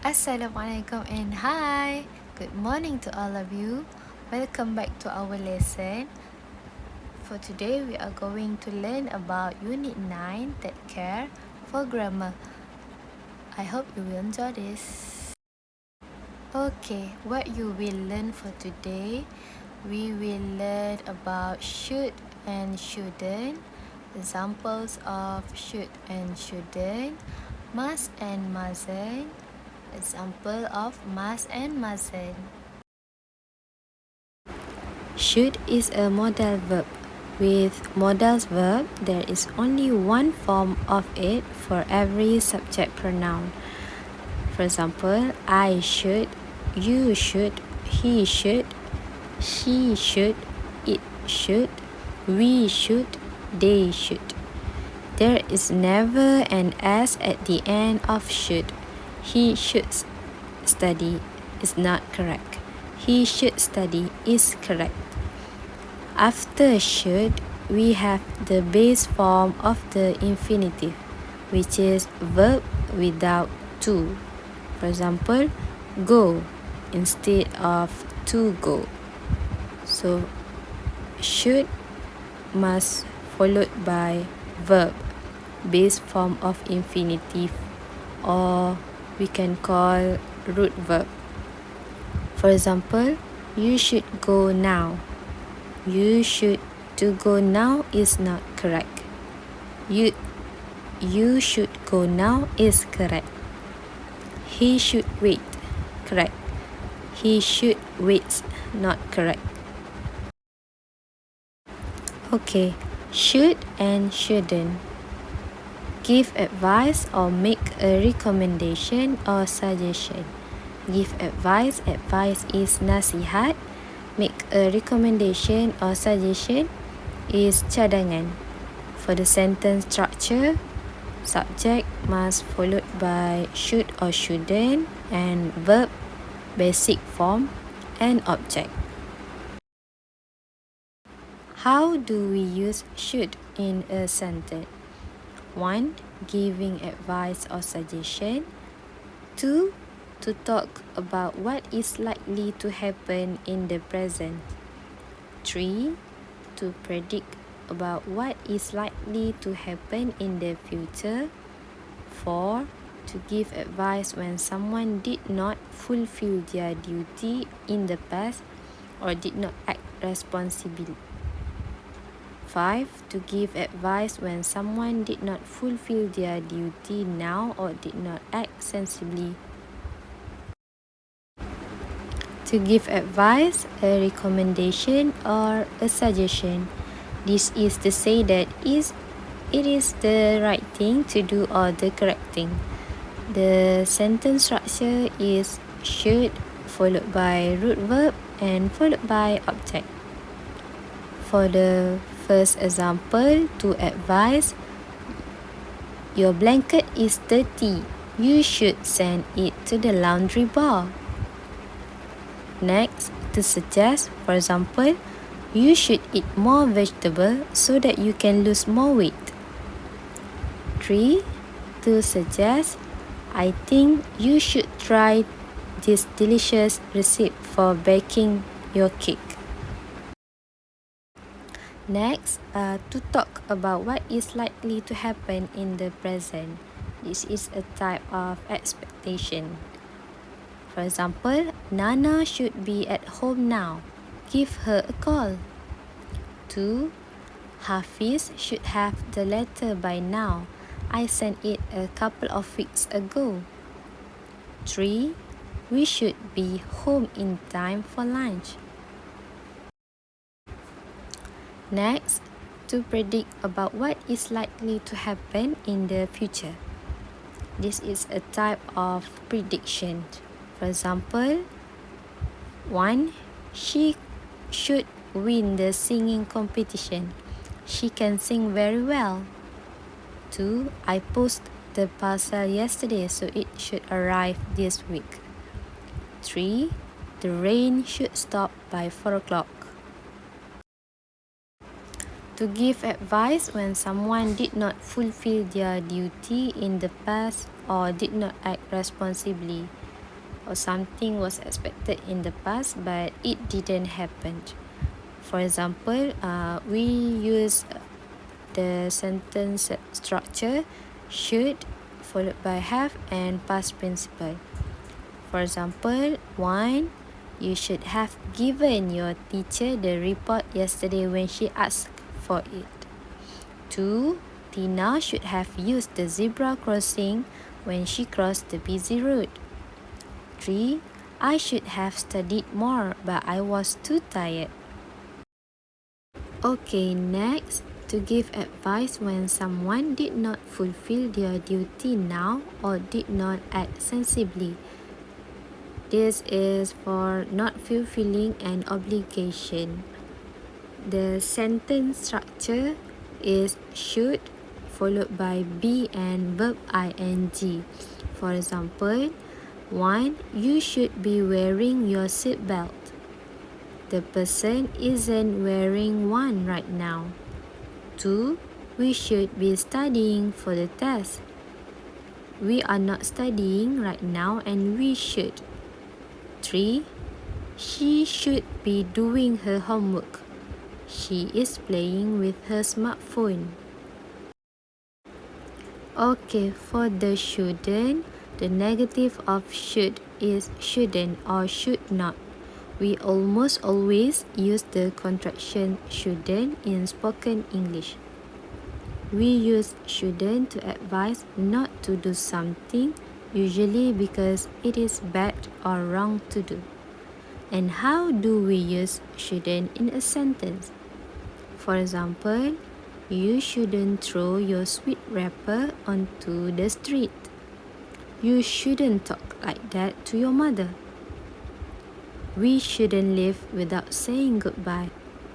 Assalamualaikum and hi. Good morning to all of you. Welcome back to our lesson. For today, we are going to learn about Unit 9, Take Care for Grammar. I hope you will enjoy this. Okay, what you will learn for today, we will learn about should and shouldn't, examples of should and shouldn't, must and mustn't, example of must and mustn't. Should is a modal verb. With modal verb, there is only one form of it for every subject pronoun. For example, I should, you should, he should, she should, it should, we should, they should. There is never an S at the end of should. He should study is not correct. He should study is correct. After should, we have the base form of the infinitive, which is verb without to. For example, go instead of to go. So, should, must followed by verb, base form of infinitive, or we can call root verb. For example, you should go now. You should to go now is not correct. You should go now is correct. He should wait, correct. He should wait, not correct. Okay, should and shouldn't. Give advice or make a recommendation or suggestion. Give advice, advice is nasihat. Make a recommendation or suggestion is cadangan. For the sentence structure, subject must followed by should or shouldn't, and verb, basic form, and object. How do we use should in a sentence? 1. Giving advice or suggestion. 2. To talk about what is likely to happen in the present. 3. To predict about what is likely to happen in the future. 4. To give advice when someone did not fulfill their duty in the past or did not act responsibly. 5. To give advice when someone did not fulfill their duty now or did not act sensibly. To give advice, a recommendation, or a suggestion. This is to say that it is the right thing to do or the correct thing. The sentence structure is should followed by root verb and followed by object. For the first example, to advise, your blanket is dirty. You should send it to the laundry bar. Next, to suggest, for example, you should eat more vegetable so that you can lose more weight. 3. To suggest, I think you should try this delicious recipe for baking your cake. Next, to talk about what is likely to happen in the present. This is a type of expectation. For example, Nana should be at home now. Give her a call. 2. Hafiz should have the letter by now. I sent it a couple of weeks ago. 3. We should be home in time for lunch. Next, to predict about what is likely to happen in the future. This is a type of prediction. For example, 1. She should win the singing competition. She can sing very well. 2. I posted the parcel yesterday, so it should arrive this week. 3. The rain should stop by 4 o'clock. To give advice when someone did not fulfill their duty in the past or did not act responsibly. or something was expected in the past but it didn't happen. For example, we use the sentence structure should followed by have and past participle. For example, 1. You should have given your teacher the report yesterday when she asked for it. 2. Tina should have used the zebra crossing when she crossed the busy road. 3. I should have studied more, but I was too tired. Okay, next, to give advice when someone did not fulfill their duty now or did not act sensibly. This is for not fulfilling an obligation. The sentence structure is should followed by be and verb ing. For example, 1. You should be wearing your seatbelt. The person isn't wearing one right now. 2. We should be studying for the test. We are not studying right now and we should. 3. She should be doing her homework. She is playing with her smartphone. Okay, for the shouldn't, the negative of should is shouldn't or should not. We almost always use the contraction shouldn't in spoken English. We use shouldn't to advise not to do something, usually because it is bad or wrong to do. And how do we use shouldn't in a sentence? For example, you shouldn't throw your sweet wrapper onto the street. You shouldn't talk like that to your mother. We shouldn't leave without saying goodbye.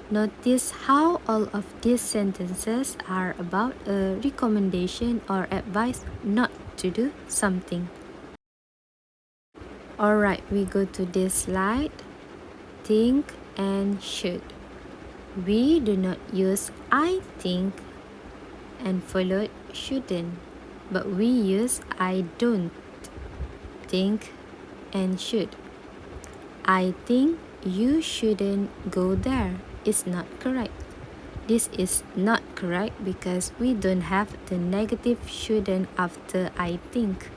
Notice how all of these sentences are about a recommendation or advice not to do something. Alright, we go to this slide. Think and should. We do not use I think and followed shouldn't, but we use I don't think and should. I think you shouldn't go there. It's not correct. This is not correct because we don't have the negative shouldn't after I think.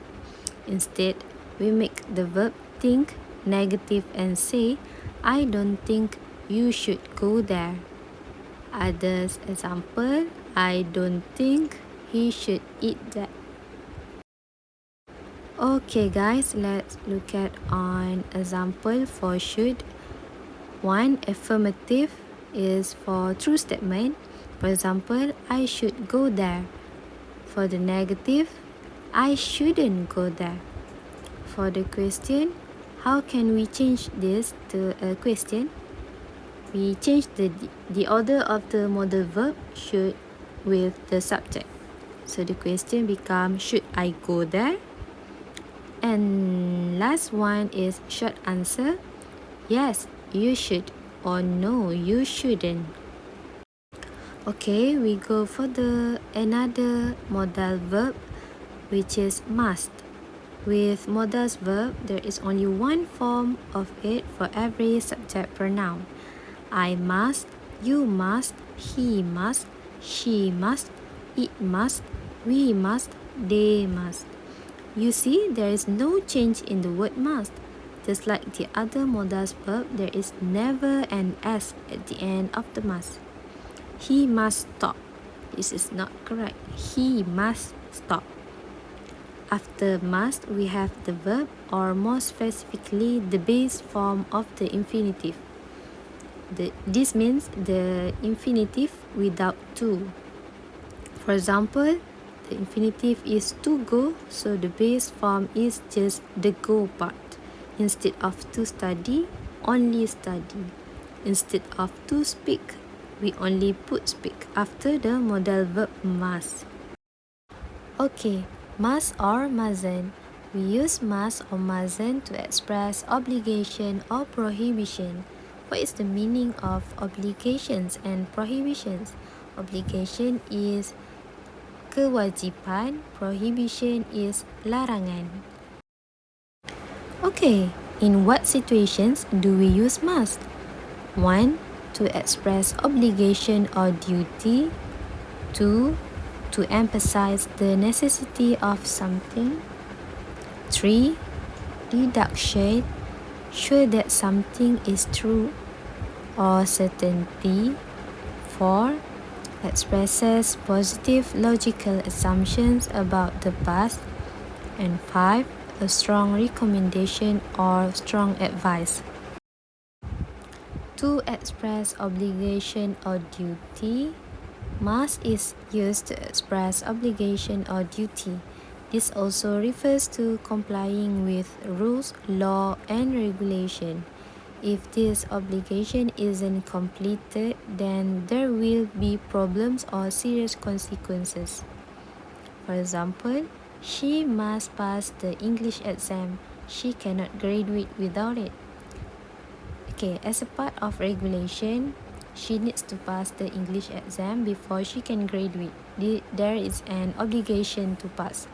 Instead, we make the verb think negative and say, I don't think you should go there. Others example, I don't think he should eat that. Okay guys, let's look at an example for should. 1. Affirmative is for true statement. For example, I should go there. For the negative, I shouldn't go there. For the question, how can we change this to a question? We change the order of the modal verb should with the subject. So the question becomes, should I go there? And last one is short answer. Yes, you should, or no, you shouldn't. Okay, we go for the another modal verb, which is must. With modal verb, there is only one form of it for every subject pronoun. I must, you must, he must, she must, it must, we must, they must. You see, there is no change in the word must. Just like the other modal verb, there is never an S at the end of the must. He must stop. This is not correct. He must stop. After must, we have the verb, or more specifically, the base form of the infinitive. This means the infinitive without to. For example, the infinitive is to go, so the base form is just the go part. Instead of to study, only study. Instead of to speak, we only put speak after the modal verb must. Okay, must or mustn't. We use must or mustn't to express obligation or prohibition. What is the meaning of obligations and prohibitions? Obligation is kewajiban, prohibition is larangan. Okay, in what situations do we use must? 1. To express obligation or duty. 2. To emphasize the necessity of something. 3. Deduction, show that something is true or certainty. 4. Expresses positive logical assumptions about the past. And 5. A strong recommendation or strong advice. To express obligation or duty, must is used to express obligation or duty. This also refers to complying with rules, law, and regulation. If this obligation isn't completed, then there will be problems or serious consequences. For example, she must pass the English exam. She cannot graduate without it. Okay, as a part of regulation, she needs to pass the English exam before she can graduate. There is an obligation to pass.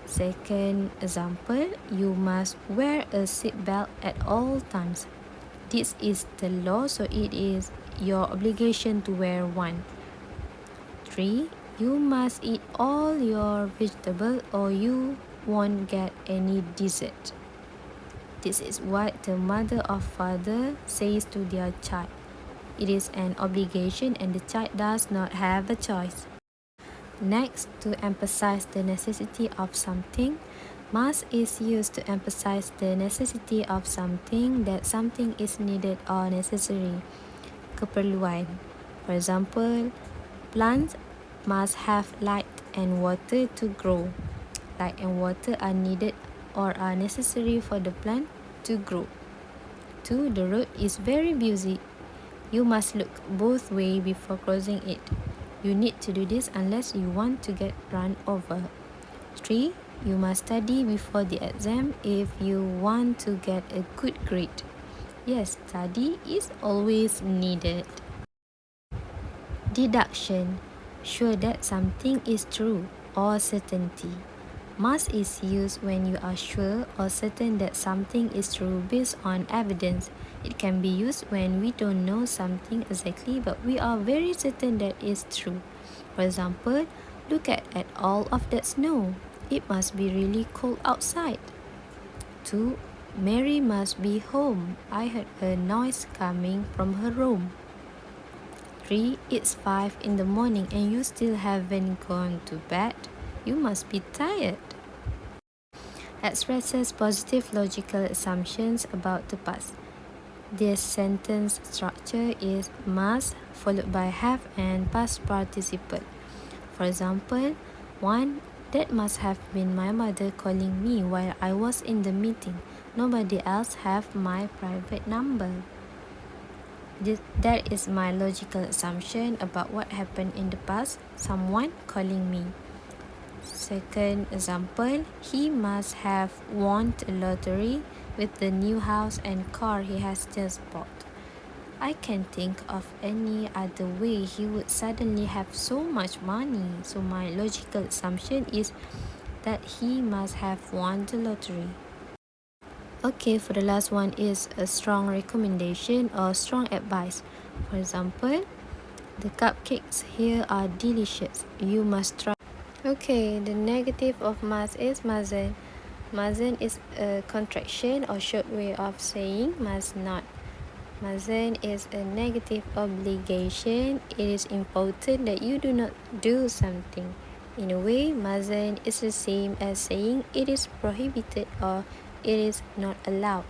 Second example, you must wear a seatbelt at all times. This is the law, so it is your obligation to wear one. 3. You must eat all your vegetables or you won't get any dessert. This is what the mother or father says to their child. It is an obligation and the child does not have a choice. Next, to emphasize the necessity of something, must is used to emphasize the necessity of something, that something is needed or necessary. Keperluan. For example, plants must have light and water to grow. Light and water are needed or are necessary for the plant to grow. 2. The road is very busy. You must look both ways before crossing it. You need to do this unless you want to get run over. 3. You must study before the exam if you want to get a good grade. Yes, study is always needed. Deduction, show that something is true or certainty. Must is used when you are sure or certain that something is true based on evidence. It can be used when we don't know something exactly but we are very certain that it's true. For example, look at all of that snow. It must be really cold outside. 2. Mary must be home. I heard a noise coming from her room. 3. It's 5 in the morning and you still haven't gone to bed. You must be tired. Expresses positive logical assumptions about the past. This sentence structure is must followed by have and past participle. For example, 1. That must have been my mother calling me while I was in the meeting. Nobody else have my private number. That is my logical assumption about what happened in the past. Someone calling me. Second example, he must have won a lottery with the new house and car he has just bought. I can't think of any other way he would suddenly have so much money. So my logical assumption is that he must have won the lottery. Okay, for the last one is a strong recommendation or strong advice. For example, the cupcakes here are delicious. You must try. Okay, the negative of must is mustn't. Mustn't is a contraction or short way of saying must not. Mustn't is a negative obligation. It is important that you do not do something. In a way, mustn't is the same as saying it is prohibited or it is not allowed.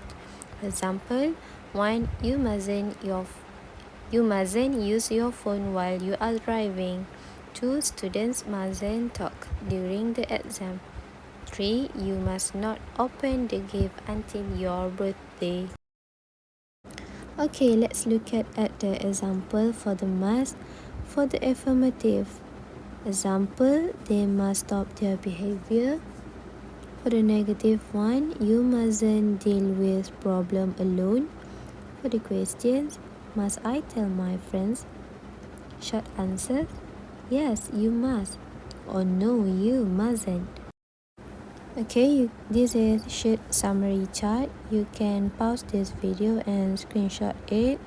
For example, 1. You mustn't use your phone while you are driving. 2. Students mustn't talk during the exam. 3. You must not open the gift until your birthday. Okay, let's look at the example for the must. For the affirmative example, they must stop their behavior. For the negative one, you mustn't deal with problem alone. For the questions, must I tell my friends? Short answers, yes, you must. Or no, you mustn't. Okay, this is sheet summary chart. You can pause this video and screenshot it.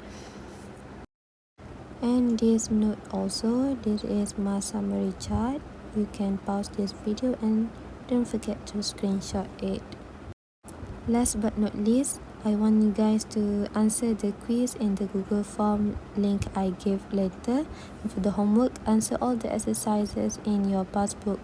And this note also, this is my summary chart. You can pause this video and don't forget to screenshot it. Last but not least, I want you guys to answer the quiz in the Google form link I give later. And for the homework, answer all the exercises in your passbook.